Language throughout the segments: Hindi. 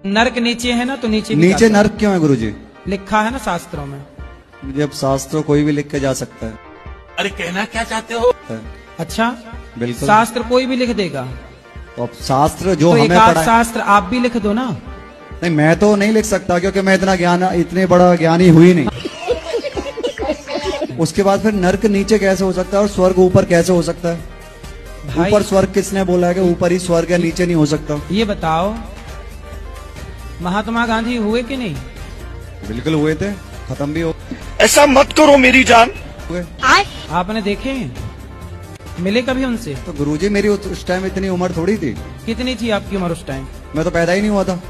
नरक नीचे है ना, तो नीचे नीचे नरक क्यों है गुरुजी? लिखा है ना शास्त्रों में। जब शास्त्रों कोई भी लिख के जा सकता है। अरे कहना क्या चाहते हो? अच्छा, बिल्कुल शास्त्र कोई भी लिख देगा। तो अब शास्त्र जो तो हमें पढ़ा, शास्त्र आप भी लिख दो ना। नहीं, मैं तो नहीं लिख सकता क्योंकि मैं इतने बड़ा ज्ञानी हुई नहीं। उसके बाद फिर नरक नीचे कैसे हो सकता है और स्वर्ग ऊपर कैसे हो सकता है? ऊपर स्वर्ग किसने बोला है कि ऊपर ही स्वर्ग है, नीचे नहीं हो सकता? ये बताओ, महात्मा गांधी हुए कि नहीं? बिल्कुल हुए थे, खत्म भी हो। ऐसा मत करो मेरी जान। आपने देखे, मिले कभी उनसे? तो गुरुजी मेरी उस टाइम इतनी उम्र थोड़ी थी। कितनी थी आपकी उम्र उस टाइम? मैं तो पैदा ही नहीं हुआ था।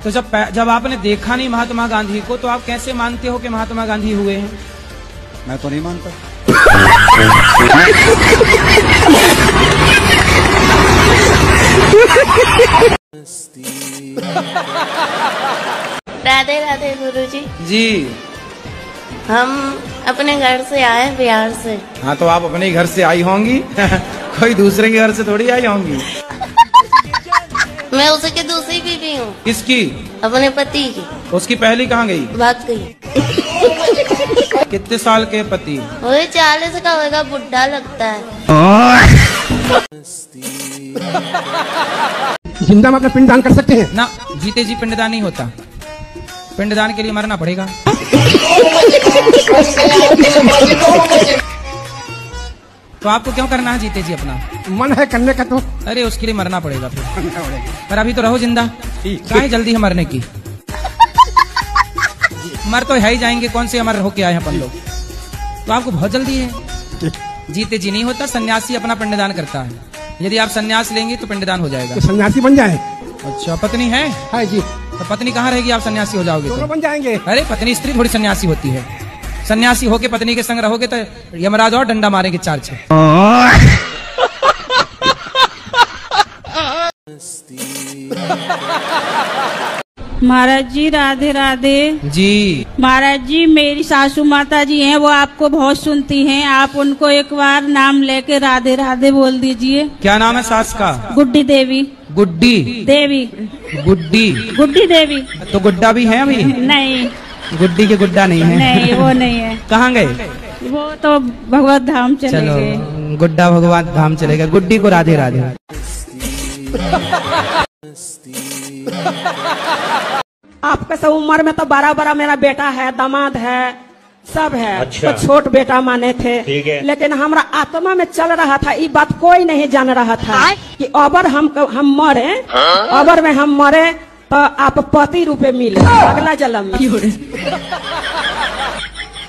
तो जब आपने देखा नहीं महात्मा गांधी को, तो आप कैसे मानते हो कि महात्मा गांधी हुए हैं? मैं तो नहीं मानता। राधे राधे गुरुजी। जी, हम अपने घर से आए बिहार से। हाँ, तो आप अपने घर से आई होंगी कोई दूसरे के घर से थोड़ी आई होंगी। मैं उसकी दूसरी बीवी हूँ। किसकी? अपने पति की। उसकी पहली कहाँ गई? भाग गई। कितने साल के पति? वही 40 का होगा, बुढ़ा लगता है। जिंदा में अपना पिंडदान कर सकते हैं ना, जीते जी पिंडदान नहीं होता। पिंडदान के लिए मरना पड़ेगा। तो आपको क्यों करना है जीते जी? अपना मन है करने का तो। अरे उसके लिए मरना पड़ेगा फिर। पर अभी तो रहो जिंदा, काहे जल्दी है मरने की? मर तो है ही जाएंगे, कौन से अमर होके आए हैं अपन लोग। तो आपको बहुत जल्दी है। जीते जी नहीं होता, सन्यासी अपना पिंडदान करता है। यदि आप सन्यास लेंगे तो पिंडदान हो जाएगा। तो सन्यासी बन जाए। अच्छा, पत्नी है? हाँ जी। तो पत्नी कहाँ रहेगी आप सन्यासी हो जाओगे? दोनों बन जाएंगे। अरे पत्नी स्त्री थोड़ी सन्यासी होती है। सन्यासी होके पत्नी के संग रहोगे तो यमराज और डंडा मारेंगे 4-6। महाराज जी राधे राधे। जी महाराज जी, मेरी सासू माता जी हैं, वो आपको बहुत सुनती हैं। आप उनको एक बार नाम लेके राधे राधे बोल दीजिए। क्या नाम है सास का? गुड्डी देवी। गुड्डी देवी। गुड्डी देवी। तो गुड्डा भी है अभी? नहीं, गुड्डी के गुड्डा नहीं है। नहीं वो नहीं है। कहाँ गए? वो तो भगवत धाम चले गए। चलो, गुड्डा भगवान धाम चले गए, गुड्डी को राधे राधे। आपके सब उम्र में तो बड़ा मेरा बेटा है, दामाद है, सब है। अच्छा। तो छोट बेटा माने थे, लेकिन हमारा आत्मा में चल रहा था, ये बात कोई नहीं जान रहा था कि अबर हम मरे, अबर में हम मरे तो आप पति रूपे मिले अगला जन्म में।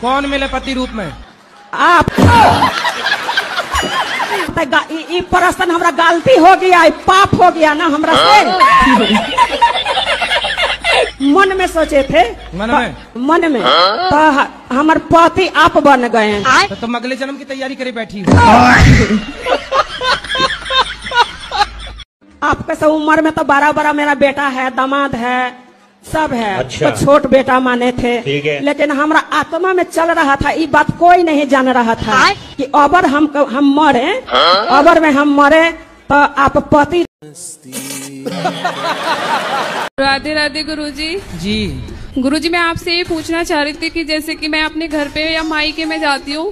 कौन मिले पति रूप में? आप। ये प्रश्न हमरा गलती हो गया, पाप हो गया ना हमरा से। मन में सोचे थे, मन में तो हमारे पति आप बन गए हैं। तो तुम अगले जन्म की तैयारी करे बैठी हो। आपके सब उम्र में तो बड़ा मेरा बेटा है, दामाद है, सब है। अच्छा। तो छोट बेटा माने थे, लेकिन हमारा आत्मा में चल रहा था, ये बात कोई नहीं जान रहा था कि अबर हम मरे, अबर में हम मरे तो आप पति। राधे राधे गुरुजी। जी गुरुजी, मैं आपसे ये पूछना चाह रही थी कि जैसे कि मैं अपने घर पे या मायके में जाती हूँ,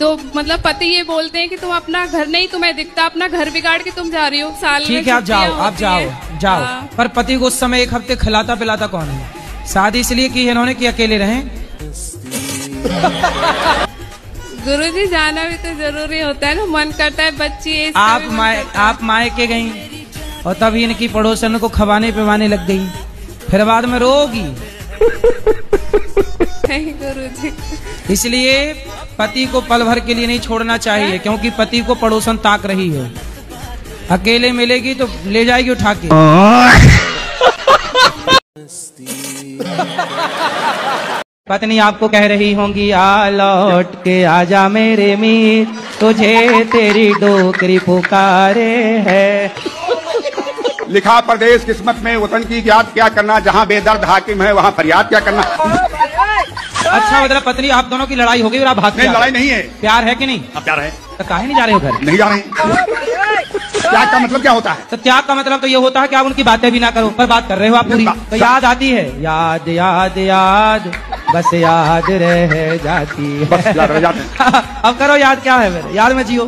तो मतलब पति ये बोलते हैं कि तुम अपना घर नहीं तुम्हें दिखता, अपना घर बिगाड़ के तुम जा रही हो। साल ठीक है, आप जाओ। पर पति को उस समय 1 हफ्ते खिलाता पिलाता कौन है? शादी इसलिए की है इन्होंने कि अकेले रहें। गुरुजी, जाना भी तो जरूरी होता है ना, मन करता है बच्ची। आप मायके गई और तभी इनकी पड़ोसन को खवाने पिवाने लग गई, फिर बाद में रोगी। नहीं गुरुजी, इसलिए पति को पल भर के लिए नहीं छोड़ना चाहिए, क्योंकि पति को पड़ोसन ताक रही है। अकेले मिलेगी तो ले जाएगी उठा के। पत्नी आपको कह रही होंगी, आ लौट के आजा मेरे मीत, तुझे तेरी डोकरी पुकारे है। लिखा परदेश किस्मत में वतन की याद क्या करना, जहाँ बेदर्द हाकिम है वहाँ फरियाद क्या करना। अच्छा, मतलब पत्नी आप दोनों की लड़ाई हो गई और आप भाग? नहीं, लड़ाई नहीं है, प्यार है कि नहीं? अब प्यार है। तो काहे नहीं जा रहे हो घर? नहीं जा रहे हैं। त्याग का मतलब क्या होता है? तो त्याग का मतलब तो ये होता है कि आप उनकी बातें भी ना करो, पर बात कर रहे हो आप पूरी। तो याद आती है, याद याद याद बस याद रह जाती है। बस याद रह जाते हैं। अब करो याद, क्या है मेरे याद में जियो।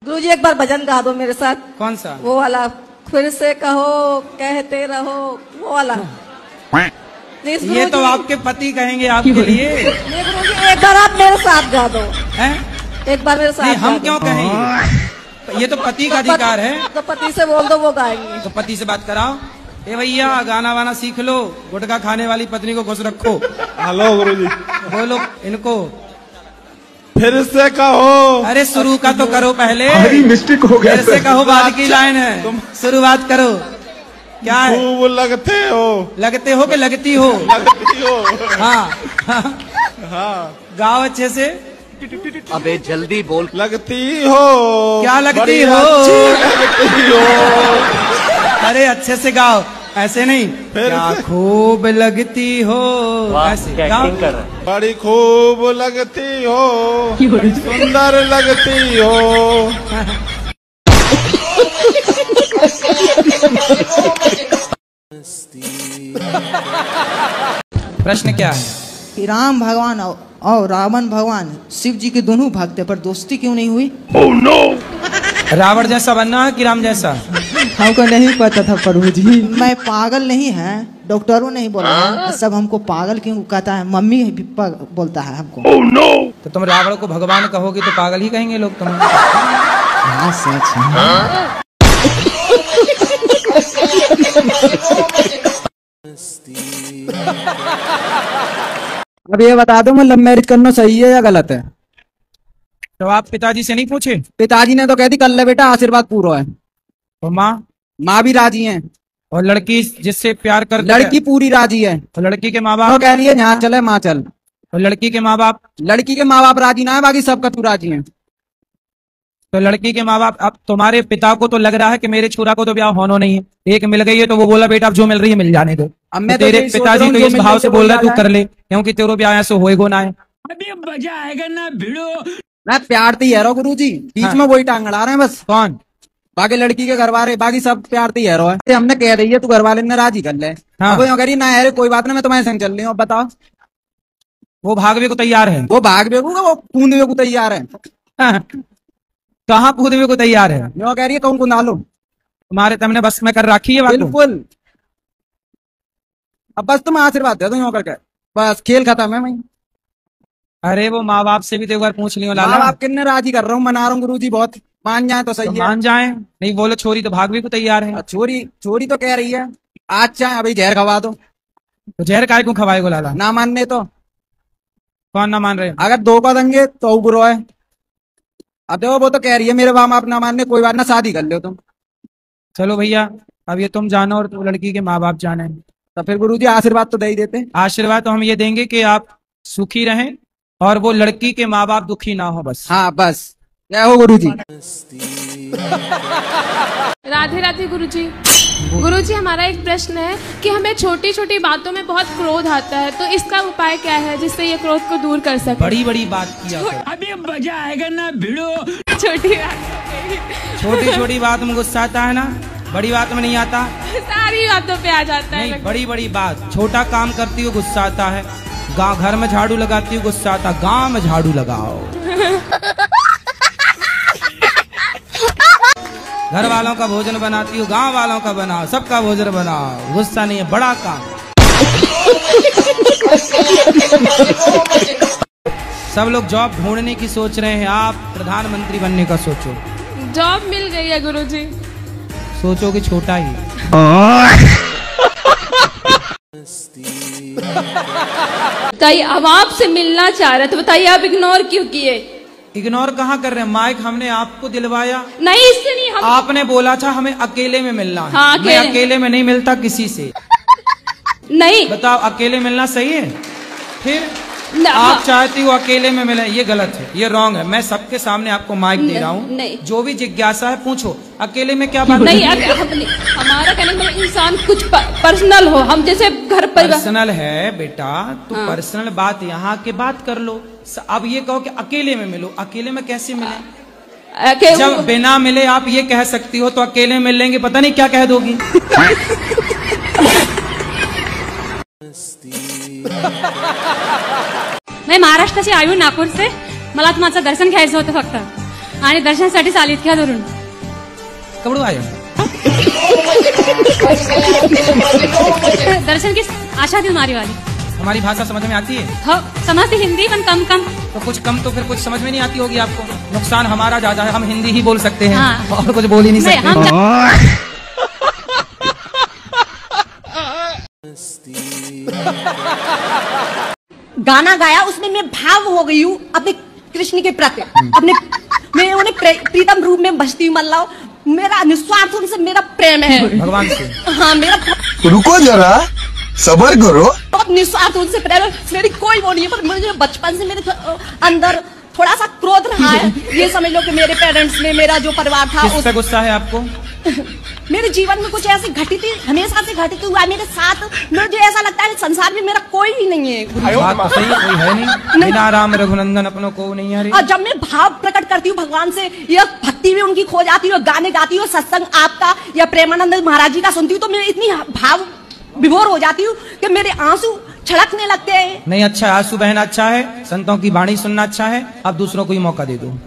गुरुजी एक बार भजन गा दो मेरे साथ। कौन सा? वो वाला, फिर से कहो कहते रहो, वो वाला। प्लीज ये तो आपके पति कहेंगे आपके लिए। गुरुजी एक बार आप मेरे साथ गा दो। हैं? एक बार मेरे साथ। नहीं, हम क्यों कहेंगे? ये तो पति का अधिकार है। तो पति से बोल दो, वो गाएंगे। तो पति से बात कराओ। ए भैया गाना वाना सीख लो, गुटखा खाने वाली पत्नी को खुश रखो। हेलो गुरुजी। बोलो इनको, फिर से कहो। अरे शुरू का तो करो पहले। मिस्टेक हो गया। फिर से कहो बाद की लाइन है, शुरुआत करो। क्या है? खूब लगते हो। लगते हो कि लगती हो? लगती हो। हाँ हाँ। गाओ अच्छे से। अबे जल्दी बोल। लगती हो। क्या लगती बढ़िया हो? लगती हो। अरे अच्छे से गाओ, ऐसे नहीं। क्या खूब लगती हो, ऐसे गाओ। बड़ी खूब लगती हो, सुंदर लगती हो। प्रश्न क्या है? कि राम भगवान और रावण भगवान शिव जी के दोनों भक्त थे, पर दोस्ती क्यों नहीं हुई? Oh, no! रावण जैसा बनना है कि राम जैसा? हमको नहीं पता था प्रभु जी। मैं पागल नहीं है, डॉक्टरों नहीं बोला है। सब हमको पागल क्यों कहता है, मम्मी भी बोलता है हमको। Oh, no! तो तुम रावण को भगवान कहोगे तो पागल ही कहेंगे लोग तुम्हें। हाँ सच है। अब ये बता दो, मैं लव मैरिज करना सही है या गलत है? तो आप पिताजी से नहीं पूछे? पिताजी ने तो कह दी कर ले बेटा, आशीर्वाद पूरा है। और माँ? माँ भी राजी है। और लड़की जिससे प्यार कर, लड़की पूरी राजी है। तो लड़की के माँ बाप कह रही है यहाँ चले माँ चल। और लड़की के माँ बाप? लड़की के माँ बाप राजी ना है, बाकी सबका तू राजी है। तो लड़की के माँ बाप, अब तुम्हारे पिता को तो लग रहा है कि मेरे छोरा को तो ब्याह होना नहीं है, एक मिल गई है तो वो बोला बेटा अब जो मिल रही है मिल जाने दो। अब मैं तेरे पिताजी तो इस भाव से बोल रहा है तू कर ले, क्योंकि तेरे ब्याह ऐसे होएगो ना है। अभी मजा आएगा ना भिड़ो। मैं प्यार तो है गुरु जी, बीच में वही टांग अड़ा रहे हैं बस। कौन? बाकी लड़की के घर वाले, बाकी सब प्यार तो है। हमने कह रही है तू घर वाले ने राजी कर ले। हाँ। वो कह रही ना यार कोई बात नहीं, मैं तुम्हारे संग चल रही हूँ। बताओ वो भागवे को तैयार है? वो भागवे को, कूदवे को तैयार है। कहाँ कूदवे को तैयार है? वो कह रही है कौन को ना लो, तुम्हारे तुमने बस में कर रखी है। बिल्कुल। अब बस तुम आशीर्वाद दे दो यूं करके, बस खेल खत्म है। मैं अरे वो माँ बाप से भी तो एक बार पूछ लियो लाला। माँ बाप कितने राजी कर रहा हूँ, मना रहा हूँ गुरुजी, बहुत मान जाए तो सही है। मान जाए नहीं, बोलो छोरी तो भागवे को तैयार है। छोरी तो कह रही है आज चाहे अभी जहर खवा दो। तो जहर काय को खवाएगो लाला? ना मानने तो कौन ना मान रहे? अगर दो का देंगे तो बुरा है। अब देखो वो तो कह रही है मेरे माँ बाप ना मानने, कोई बात ना शादी कर लो तुम। चलो भैया अब ये तुम जानो और तुम लड़की के माँ बाप जाने, तो फिर गुरुजी आशीर्वाद तो दे ही देते। आशीर्वाद तो हम ये देंगे कि आप सुखी रहें और वो लड़की के माँ बाप दुखी ना हो, बस। हाँ बस, क्या हो गुरुजी। राधे राधे गुरुजी। गुरुजी हमारा एक प्रश्न है कि हमें छोटी छोटी बातों में बहुत क्रोध आता है, तो इसका उपाय क्या है जिससे ये क्रोध को दूर कर सके? बड़ी बड़ी बात किया अभी मजा आएगा ना भिड़ो। छोटी छोटी बात में गुस्सा आता है ना, बड़ी बात में नहीं आता। सारी बातों पे आ जाता है। नहीं, बड़ी बड़ी बात। छोटा काम करती हो गुस्सा आता है, गाँव घर में झाड़ू लगाती हो गुस्सा आता, गाँव में झाड़ू लगाओ। घर वालों का भोजन बनाती हो, गांव वालों का बनाओ, सबका भोजन बनाओ, गुस्सा नहीं है, बड़ा काम। सब लोग जॉब ढूंढने की सोच रहे हैं, आप प्रधानमंत्री बनने का सोचो। जॉब मिल गई है गुरुजी। सोचो कि छोटा ही। बताइए अब आपसे मिलना चाह रहे तो बताइए आप इग्नोर क्यों किए? इग्नोर कहाँ कर रहे हैं? माइक हमने आपको दिलवाया नहीं, इससे नहीं। हम आपने बोला था हमें अकेले में मिलना है। हाँ, मैं अकेले में नहीं मिलता किसी से। नहीं बताओ अकेले मिलना सही है? फिर आप चाहती हो अकेले में मिले, ये गलत है, ये रॉन्ग है। मैं सबके सामने आपको माइक दे रहा हूँ, जो भी जिज्ञासा है पूछो। अकेले में क्या बात नहीं, हमारा कहने का इंसान कुछ पर्सनल हो, हम जैसे घर पर पर्सनल है बेटा, तो पर्सनल बात यहाँ के बात कर लो। अब ये कहो कि अकेले में मिलो, अकेले में कैसे मिले? जब बिना मिले आप ये कह सकती हो तो अकेले मिल लेंगे पता नहीं क्या कह दोगी। मैं महाराष्ट्राची आई हूँ, नागपूर से. मला तुमचं दर्शन घ्यायचं होतं फक्त आणि दर्शनासाठी चालीत क्या धरून कबड़ू आयो दर्शन की आशा थी तुम्हारी वाली. हमारी भाषा समझ में आती है? हो समझती हिंदी पण कम कम. तो कुछ कम तो फिर कुछ समझ में नहीं आती होगी आपको. नुकसान हमारा ज्यादा है, हम हिंदी ही बोल सकते हैं. हाँ. और कुछ बोल ही नहीं सकते. गाना गाया उसमें मैं भाव हो गई हूँ अपने कृष्ण के प्रति. अपने मैं उन्हें प्रीतम रूप में बसती हूँ. मल्लाओ मेरा निस्वार्थ उनसे मेरा प्रेम है भगवान से. हाँ मेरा. रुको जरा सबर करो. बहुत निस्वार्थ उनसे प्रेम है. मेरी कोई वो नहीं है, पर मुझे बचपन से मेरे अंदर थोड़ा सा क्रोध रहा है. ये समझ लो कि मेरे पेरेंट्स ने, मेरा जो परिवार था उससे गुस्सा है आपको. मेरे जीवन में कुछ ऐसी घटित हमेशा से घटित हुआ मेरे साथ. मुझे ऐसा लगता है संसार में मेरा कोई भी नहीं है. बात तो सही, कोई है नहीं. बिना राम रघुनंदन अपनों को नहीं है. और जब मैं भाव प्रकट करती हूँ भगवान से, या भक्ति में उनकी खो जाती हूँ, गाने गाती हूँ, सत्संग आपका या प्रेमानंद महाराज जी का सुनती हूँ, तो मैं इतनी भाव विभोर हो जाती हूँ कि मेरे आंसू छलकने लगते हैं. नहीं अच्छा है, आंसू बहना अच्छा है, संतों की वाणी सुनना अच्छा है. अब दूसरों को ही मौका दे दो.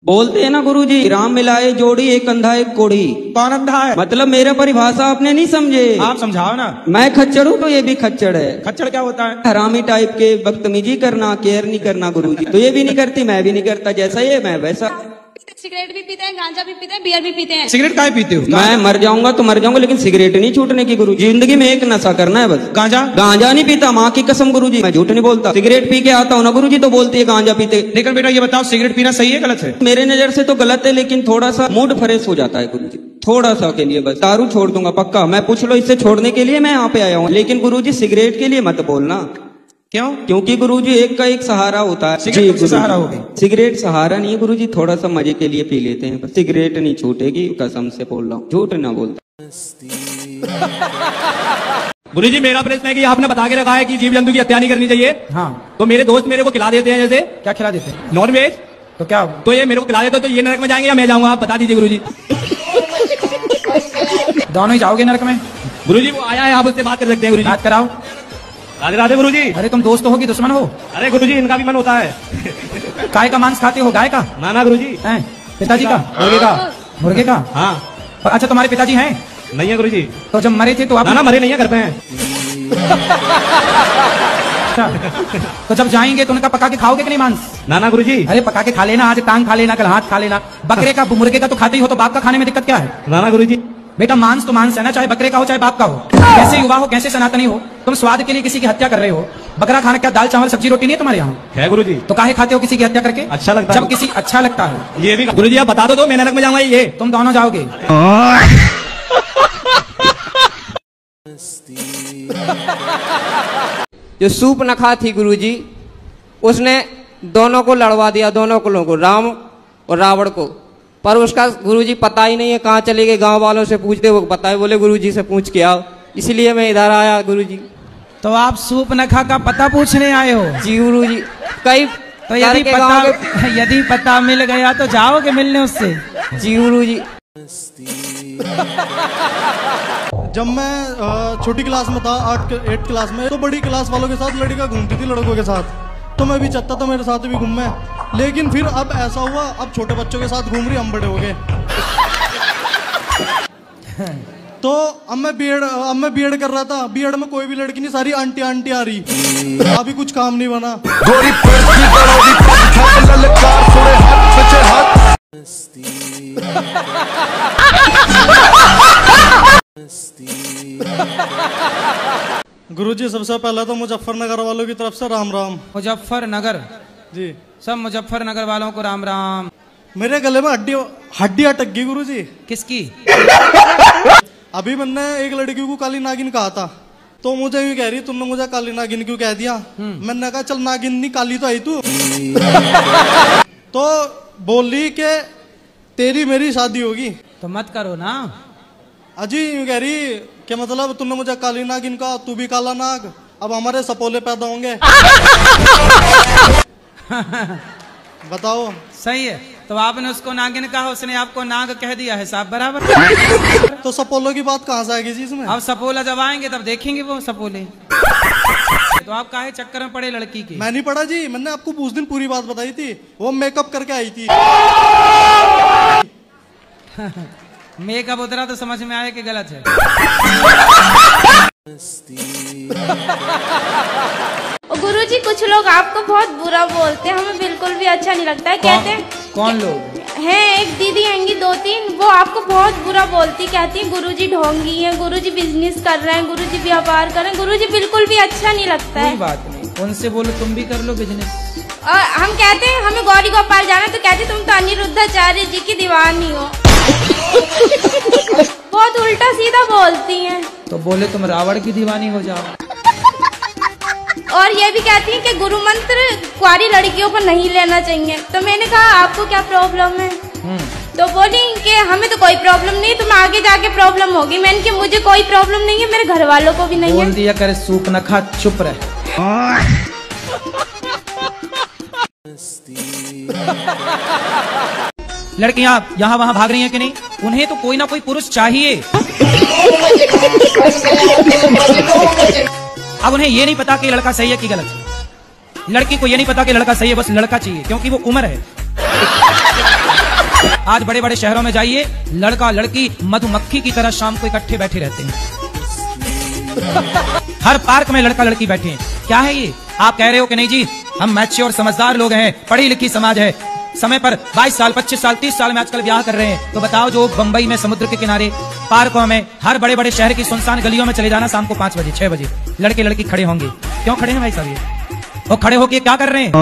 बोलते हैं ना गुरुजी, राम मिलाए जोड़ी एक अंधा एक कोड़ी. कौन अंधा है? मतलब मेरा परिभाषा आपने नहीं समझे. आप समझाओ ना. मैं खच्चर हूँ तो ये भी खच्चर है. खच्चर क्या होता है? हरामी टाइप के, बदतमीजी करना, केयर नहीं करना गुरुजी. तो ये भी नहीं करती, मैं भी नहीं करता. जैसा ये मैं वैसा. सिगरेट भी पीते हैं, गांजा भी पीते हैं, बियर भी पीते हैं. सिगरेट काहे पीते हो? मैं मर जाऊंगा तो मर जाऊंगा, लेकिन सिगरेट नहीं छूटने की गुरुजी. जिंदगी में एक नशा करना है बस. गांजा? गांजा नहीं पीता, माँ की कसम गुरुजी, मैं झूठ नहीं बोलता. सिगरेट पी के आता हूँ ना गुरुजी, तो बोलती है गांजा पीते. लेकिन बेटा ये बताओ, सिगरेट पीना सही है गलत है? मेरे नजर से तो गलत है, लेकिन थोड़ा सा मूड फ्रेश हो जाता है गुरुजी, थोड़ा सा के लिए बस. दारू छोड़ दूंगा पक्का. मैं पूछ लो, इससे छोड़ने के लिए मैं यहाँ पे आया हूँ. लेकिन गुरुजी सिगरेट के लिए मत बोलना. क्यों? क्योंकि गुरुजी एक का एक सहारा होता है. सिगरेट सहारा हो गई. सिगरेट सहारा नहीं है गुरुजी, थोड़ा सा मजे के लिए पी लेते हैं. सिगरेट नहीं छूटेगी, कसम से बोल रहा हूँ, झूठ ना बोलता. गुरुजी मेरा प्रश्न है कि आपने बता के रखा है कि जीव जंतु की हत्या नहीं करनी चाहिए. हाँ. तो मेरे दोस्त मेरे को खिला देते हैं. जैसे क्या खिला देते हैं? Non veg. तो क्या? तो ये मेरे को खिला देते, तो ये नरक में जाएंगे या मैं जाऊंगा? आप बता दीजिए गुरुजी. दोनों ही जाओगे नरक में. गुरुजी वो आया है, आप उससे बात कर सकते हैं. गुरुजी बात कराओ. राधे राधे गुरुजी. अरे तुम दोस्त हो कि दुश्मन हो? अरे गुरुजी इनका भी मन होता है. गाय का मांस खाते हो? गाय का? ना गुरुजी. पिताजी का? मुर्गे का. मुर्गे का? हाँ. अच्छा तुम्हारे पिताजी हैं? नहीं है गुरुजी. तो जब मरे थे तो आप? ना मरे नहीं है, घर पे हैं. तो जब जाएंगे तो उनका पका के खाओगे कि नहीं मांस? ना गुरुजी. अरे पका के खा लेना, आज टांग खा लेना, कल हाथ खा लेना. बकरे का मुर्गे का तो खाते ही हो, तो बाप का खाने में दिक्कत क्या है? ना गुरुजी. बेटा मांस तो मांस है ना, चाहे बकरे का हो चाहे बाप का हो. कैसे युवा हो, कैसे सनातनी हो, तुम स्वाद के लिए किसी की हत्या कर रहे हो. बकरा खाना क्या दाल चावल सब्जी रोटी नहीं है तुम्हारे यहाँ? है गुरुजी. तो काहे खाते हो किसी की हत्या करके? अच्छा लगता है. जब किसी अच्छा लगता है. ये भी गुरुजी आप बता दो मैं नरक में जाऊंगा. ये तुम दोनों जाओगे. जो सूर्पनखा थी गुरुजी, उसने दोनों को लड़वा दिया, दोनों कुलों को, राम और रावण को. पर उसका गुरुजी पता ही नहीं है कहाँ चले गए. गांव वालों से पूछते, वो बताए, बोले गुरुजी से पूछ के आओ. इसलिए मैं इधर आया गुरुजी. तो आप सूर्पनखा का पता पूछने आए हो? जी गुरुजी. कई तो यदि पता मिल गया तो जाओगे मिलने उससे? जी गुरुजी. जब मैं छोटी क्लास में था, 8 क्लास में, तो बड़ी क्लास वालों के साथ लड़कियां घूमती थी लड़कों के साथ. तो मैं भी चाहता था मेरे साथ भी घूमे. लेकिन फिर अब ऐसा हुआ, अब छोटे बच्चों के साथ घूम रही, हम बड़े हो गए. तो अब मैं बीएड कर रहा था. बीएड में कोई भी लड़की नहीं, सारी आंटी आ रही. अभी कुछ काम नहीं बना. गुरुजी सबसे पहले तो मुजफ्फरनगर वालों की तरफ से राम राम. मुजफ्फरनगर जी. सब मुजफ्फरनगर वालों को राम राम. मेरे गले में हड्डी अटक गई गुरुजी। किसकी? अभी मैंने एक लड़की को काली नागिन कहा था, तो मुझे यूं कह रही तुमने मुझे काली नागिन क्यों कह दिया? मैंने कहा चल नागिन नहीं काली तो आई तू। तो बोली कि तेरी मेरी शादी होगी। तो मत करो ना। अजी यूं कह रही कि मतलब तुमने मुझे काली नागिन कहा, तू भी काला नाग, अब हमारे सपोले पैदा होंगे। बताओ। सही है। तो आपने उसको नागिन कहा, उसने आपको नाग कह दिया है, साहब बराबर। तो सपोलो की बात कहाँ से आएगी जी इसमें? अब सपोला जब आएंगे तब देखेंगे वो सपोले। तो आप काहे चक्कर में पड़े लड़की के? मैं नहीं पड़ा जी, मैंने आपको उस दिन पूरी बात बताई थी, वो मेकअप करके आई थी। मेकअप उतरा तो समझ में आया कि गलत है। गुरुजी कुछ लोग आपको बहुत बुरा बोलते हैं, हमें बिल्कुल भी अच्छा नहीं लगता है। कहते हैं कौन लोग हैं? एक दीदी आएंगी 2-3, वो आपको बहुत बुरा बोलती, कहती है गुरुजी ढोंगी हैं, गुरुजी बिजनेस कर रहे हैं, गुरुजी व्यापार कर रहे हैं। गुरुजी बिल्कुल भी अच्छा नहीं लगता है। कोई बात नहीं, उनसे बोलो तुम भी कर लो बिजनेस। और हम कहते हैं हमें गौरी गोपाल जाना, तो कहती तुम तो अनिरुद्धाचार्य जी की दीवानी हो। बहुत उल्टा सीधा बोलती हैं। तो बोले तुम रावण की दीवानी हो जाओ। और ये भी कहती हैं कि गुरु मंत्र कुंवारी लड़कियों को नहीं लेना चाहिए। तो मैंने कहा आपको क्या प्रॉब्लम है? तो बोली कि हमें तो कोई प्रॉब्लम नहीं, तुम्हें आगे जाके प्रॉब्लम होगी। मैंने कि मुझे कोई प्रॉब्लम नहीं है, मेरे घर वालों को भी नहीं है। बोल दिया करे सूप न खा, चुप रहे। लड़कियां यहाँ वहाँ भाग रही हैं कि नहीं? उन्हें तो कोई ना कोई पुरुष चाहिए। अब उन्हें ये नहीं पता कि लड़का सही है कि गलत है। लड़की को ये नहीं पता कि लड़का सही है, बस लड़का चाहिए, क्योंकि वो उम्र है। आज बड़े बड़े शहरों में जाइए, लड़का लड़की मधुमक्खी की तरह शाम को इकट्ठे बैठे रहते हैं। हर पार्क में लड़का लड़की बैठे हैं। क्या है ये? आप कह रहे हो कि नहीं जी हम मैच्योर समझदार लोग हैं, पढ़ी लिखी समाज है, समय पर 22 साल 25 साल 30 साल में आजकल ब्याह कर रहे हैं। तो बताओ जो बंबई में समुद्र के किनारे, पार्कों में, हर बड़े बड़े शहर की सुनसान गलियों में चले जाना, शाम को 5 बजे 6 बजे लड़के लड़की खड़े होंगे। क्यों खड़े हैं भाई साहब? ये वो खड़े होके क्या कर रहे हैं?